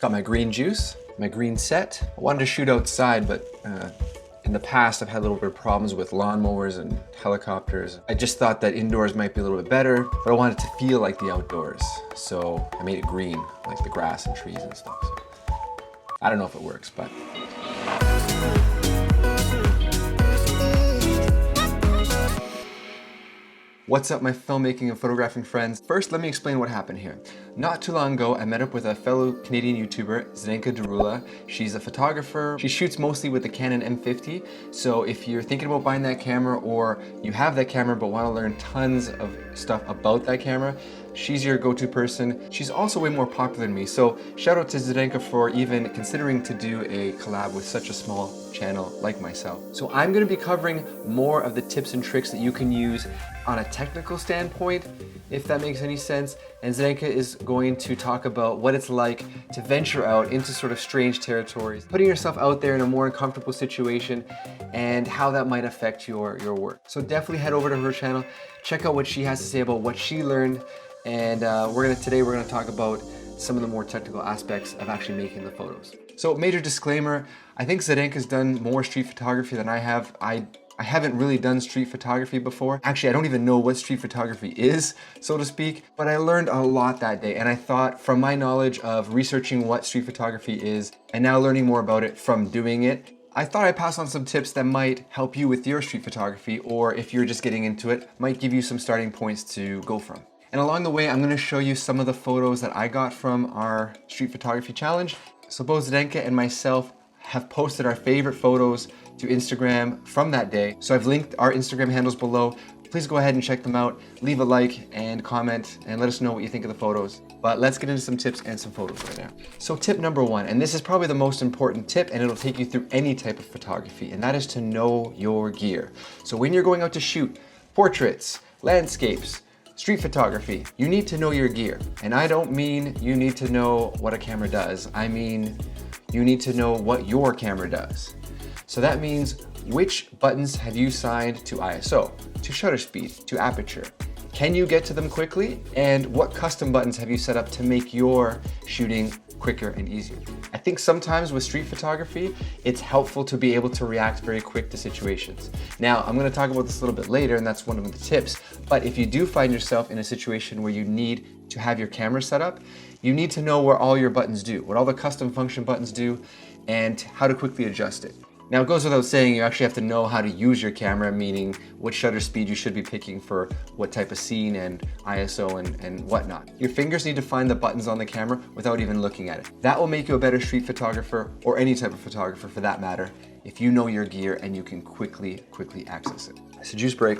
Got my green juice, my green set. I wanted to shoot outside, but in the past I've had a little bit of problems with lawnmowers and helicopters. I just thought that indoors might be a little bit better, but I wanted to feel like the outdoors. So I made it green, like the grass and trees and stuff. So I don't know if it works, but. What's up, my filmmaking and photographing friends? First, let me explain what happened here. Not too long ago, I met up with a fellow Canadian YouTuber, Zdenka Darula. She's a photographer. She shoots mostly with the Canon M50. So if you're thinking about buying that camera, or you have that camera but want to learn tons of stuff about that camera, she's your go-to person. She's also way more popular than me. So shout out to Zdenka for even considering to do a collab with such a small channel like myself. So I'm going to be covering more of the tips and tricks that you can use on a technical standpoint, if that makes any sense. And Zdenka is going to talk about what it's like to venture out into sort of strange territories, putting yourself out there in a more uncomfortable situation, and how that might affect your work. So definitely head over to her channel, check out what she has to say about what she learned, and today we're gonna talk about some of the more technical aspects of actually making the photos. So major disclaimer, I think Zdenka's done more street photography than I have. I haven't really done street photography before. Actually, I don't even know what street photography is, so to speak, but I learned a lot that day. And I thought, from my knowledge of researching what street photography is, and now learning more about it from doing it, I thought I'd pass on some tips that might help you with your street photography, or if you're just getting into it, might give you some starting points to go from. And along the way, I'm gonna show you some of the photos that I got from our street photography challenge. So both Zdenka and myself have posted our favorite photos to Instagram from that day. So I've linked our Instagram handles below. Please go ahead and check them out. Leave a like and comment and let us know what you think of the photos. But let's get into some tips and some photos right now. So tip number one, and this is probably the most important tip, and it'll take you through any type of photography, and that is to know your gear. So when you're going out to shoot portraits, landscapes, street photography, you need to know your gear. And I don't mean you need to know what a camera does. I mean, you need to know what your camera does. So that means, which buttons have you assigned to ISO, to shutter speed, to aperture? Can you get to them quickly? And what custom buttons have you set up to make your shooting quicker and easier? I think sometimes with street photography, it's helpful to be able to react very quick to situations. Now, I'm gonna talk about this a little bit later, and that's one of the tips, but if you do find yourself in a situation where you need to have your camera set up, you need to know where all your buttons do, what all the custom function buttons do, and how to quickly adjust it. Now, it goes without saying, you actually have to know how to use your camera, meaning what shutter speed you should be picking for what type of scene and ISO and whatnot. Your fingers need to find the buttons on the camera without even looking at it. That will make you a better street photographer, or any type of photographer for that matter, if you know your gear and you can quickly access it. It's a juice break.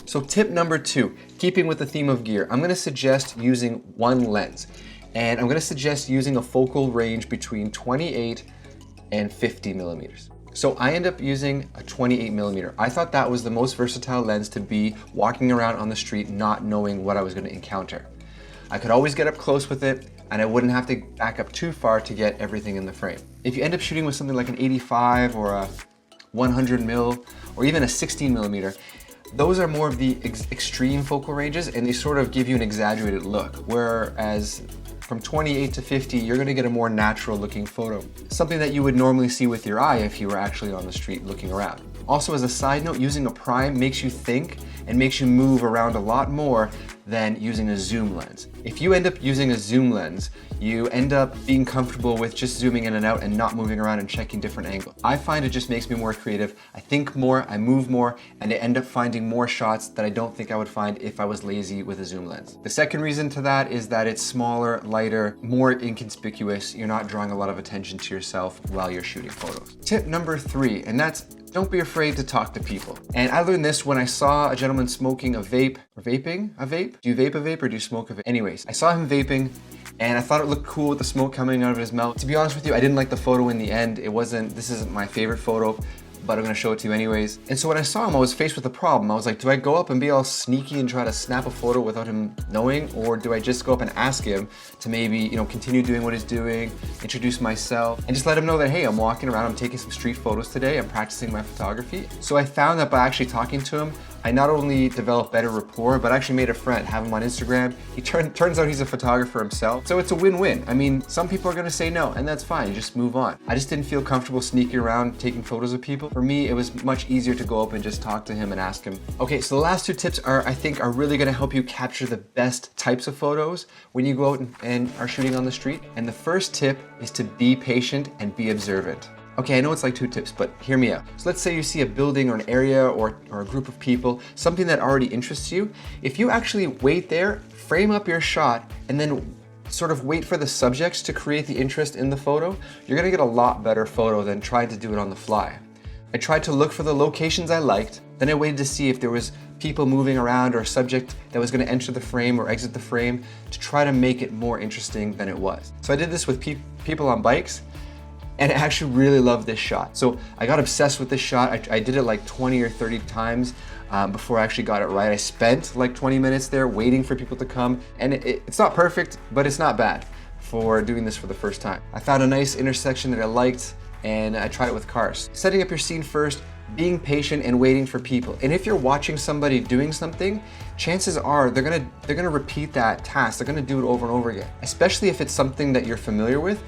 So tip number two, keeping with the theme of gear, I'm gonna suggest using one lens. And I'm gonna suggest using a focal range between 28 and 50 millimeters. So I end up using a 28 millimeter. I thought that was the most versatile lens to be walking around on the street not knowing what I was going to encounter. I could always get up close with it, and I wouldn't have to back up too far to get everything in the frame. If you end up shooting with something like an 85 or a 100 mil, or even a 16 millimeter, those are more of the extreme focal ranges, and they sort of give you an exaggerated look. Whereas from 28 to 50, you're gonna get a more natural looking photo. Something that you would normally see with your eye if you were actually on the street looking around. Also, as a side note, using a prime makes you think and makes you move around a lot more than using a zoom lens. If you end up using a zoom lens, you end up being comfortable with just zooming in and out and not moving around and checking different angles. I find it just makes me more creative. I think more, I move more, and I end up finding more shots that I don't think I would find if I was lazy with a zoom lens. The second reason to that is that it's smaller, lighter, more inconspicuous. You're not drawing a lot of attention to yourself while you're shooting photos. Tip number three, and that's don't be afraid to talk to people. And I learned this when I saw a gentleman smoking a vape, or vaping a vape? Do you vape a vape or do you smoke a vape? Anyways, I saw him vaping and I thought it looked cool with the smoke coming out of his mouth. To be honest with you, I didn't like the photo in the end. This isn't my favorite photo, but I'm gonna show it to you anyways. And so when I saw him, I was faced with a problem. I was like, do I go up and be all sneaky and try to snap a photo without him knowing? Or do I just go up and ask him to maybe, continue doing what he's doing, introduce myself, and just let him know that, hey, I'm walking around, I'm taking some street photos today, I'm practicing my photography. So I found that by actually talking to him, I not only developed better rapport, but I actually made a friend, have him on Instagram. Turns out he's a photographer himself. So it's a win-win. I mean, some people are gonna say no, and that's fine, you just move on. I just didn't feel comfortable sneaking around taking photos of people. For me, it was much easier to go up and just talk to him and ask him. Okay, so the last 2 tips I think are really gonna help you capture the best types of photos when you go out and are shooting on the street. And the first tip is to be patient and be observant. Okay, I know it's like 2 tips, but hear me out. So let's say you see a building or an area or a group of people, something that already interests you. If you actually wait there, frame up your shot, and then sort of wait for the subjects to create the interest in the photo, you're gonna get a lot better photo than trying to do it on the fly. I tried to look for the locations I liked, then I waited to see if there was people moving around or a subject that was gonna enter the frame or exit the frame to try to make it more interesting than it was. So I did this with people on bikes, and I actually really loved this shot. So I got obsessed with this shot. I did it like 20 or 30 times before I actually got it right. I spent like 20 minutes there waiting for people to come. And it's not perfect, but it's not bad for doing this for the first time. I found a nice intersection that I liked, and I tried it with cars. Setting up your scene first, being patient and waiting for people. And if you're watching somebody doing something, chances are they're gonna repeat that task. They're gonna do it over and over again, especially if it's something that you're familiar with.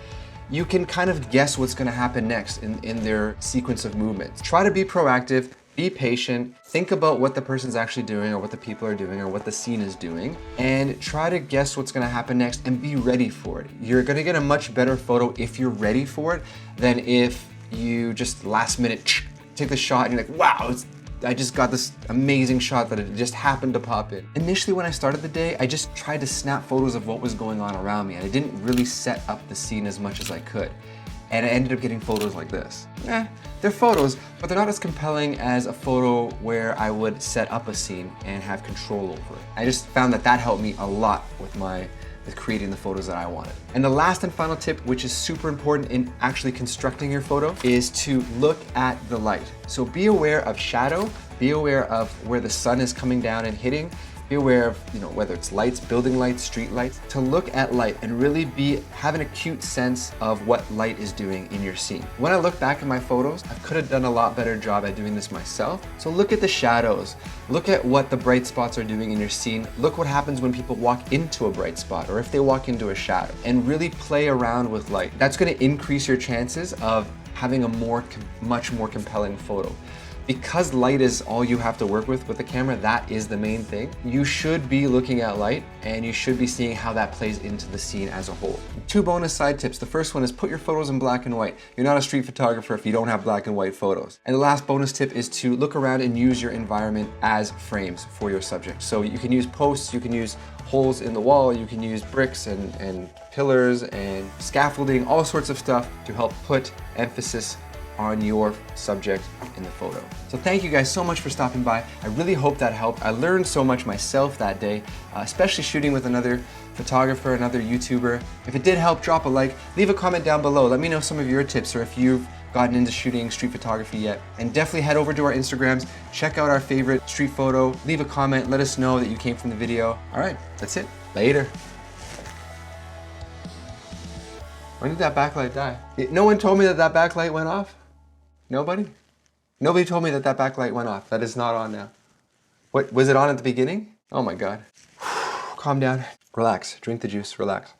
You can kind of guess what's gonna happen next in their sequence of movements. Try to be proactive, be patient, think about what the person's actually doing or what the people are doing or what the scene is doing, and try to guess what's gonna happen next and be ready for it. You're gonna get a much better photo if you're ready for it than if you just last minute take the shot and you're like, wow, I just got this amazing shot that it just happened to pop in. Initially, when I started the day, I just tried to snap photos of what was going on around me, and I didn't really set up the scene as much as I could. And I ended up getting photos like this. They're photos, but they're not as compelling as a photo where I would set up a scene and have control over it. I just found that helped me a lot with creating the photos that I wanted. And the last and final tip, which is super important in actually constructing your photo, is to look at the light. So be aware of shadow, be aware of where the sun is coming down and hitting, be aware of, whether it's lights, building lights, street lights, to look at light and really have an acute sense of what light is doing in your scene. When I look back at my photos, I could have done a lot better job at doing this myself. So look at the shadows, look at what the bright spots are doing in your scene, look what happens when people walk into a bright spot or if they walk into a shadow, and really play around with light. That's gonna increase your chances of having a much more compelling photo. Because light is all you have to work with the camera, that is the main thing. You should be looking at light and you should be seeing how that plays into the scene as a whole. 2 bonus side tips. The first one is put your photos in black and white. You're not a street photographer if you don't have black and white photos. And the last bonus tip is to look around and use your environment as frames for your subject. So you can use posts, you can use holes in the wall, you can use bricks and pillars and scaffolding, all sorts of stuff to help put emphasis on your subject in the photo. So thank you guys so much for stopping by. I really hope that helped. I learned so much myself that day, especially shooting with another photographer, another YouTuber. If it did help, drop a like, leave a comment down below. Let me know some of your tips or if you've gotten into shooting street photography yet. And definitely head over to our Instagrams, check out our favorite street photo, leave a comment, let us know that you came from the video. All right, that's it. Later. When did that backlight die? No one told me that backlight went off? Nobody? Nobody told me that backlight went off. That is not on now. What, was it on at the beginning? Oh my God. Calm down. Relax. Drink the juice. Relax.